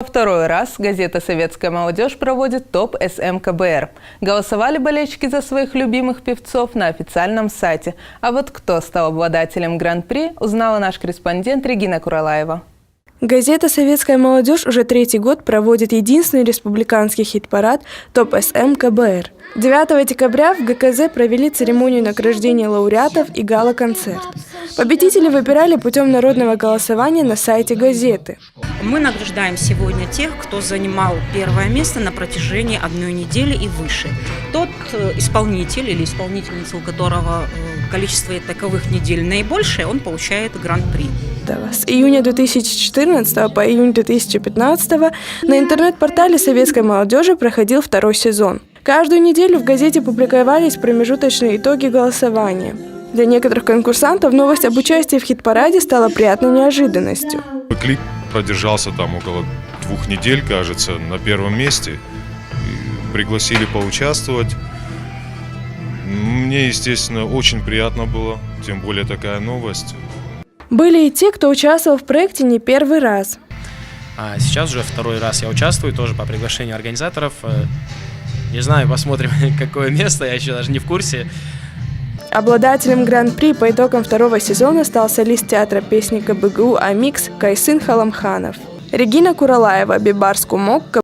Второй раз газета «Советская молодежь» проводит топ СМ КБР. Голосовали болельщики за своих любимых певцов на официальном сайте. А вот кто стал обладателем гран-при, узнала наш корреспондент Регина Куралаева. Газета «Советская молодежь» уже третий год проводит единственный республиканский хит-парад «Топ СМ КБР». 9 декабря в ГКЗ провели церемонию награждения лауреатов и гала-концерт. Победители выбирали путем народного голосования на сайте газеты. Мы награждаем сегодня тех, кто занимал первое место на протяжении одной недели и выше. Тот исполнитель или исполнительница, у которого количество таковых недель наибольшее, он получает гран-при. С июня 2014 по июнь 2015 на интернет-портале «Советской молодежи» проходил второй сезон. Каждую неделю в газете публиковались промежуточные итоги голосования. Для некоторых конкурсантов новость об участии в хит-параде стала приятной неожиданностью. Клип продержался там около 2 недель, кажется, на первом месте. И пригласили поучаствовать. Мне, естественно, очень приятно было, тем более такая новость. Были и те, кто участвовал в проекте не первый раз. А сейчас уже второй раз я участвую, тоже по приглашению организаторов. Не знаю, посмотрим, какое место, я еще даже не в курсе. Обладателем гран-при по итогам второго сезона стал солист театра песни КБГУ «Амикс» Кайсын Халамханов. Регина Куралаева, Бибарс Кумок.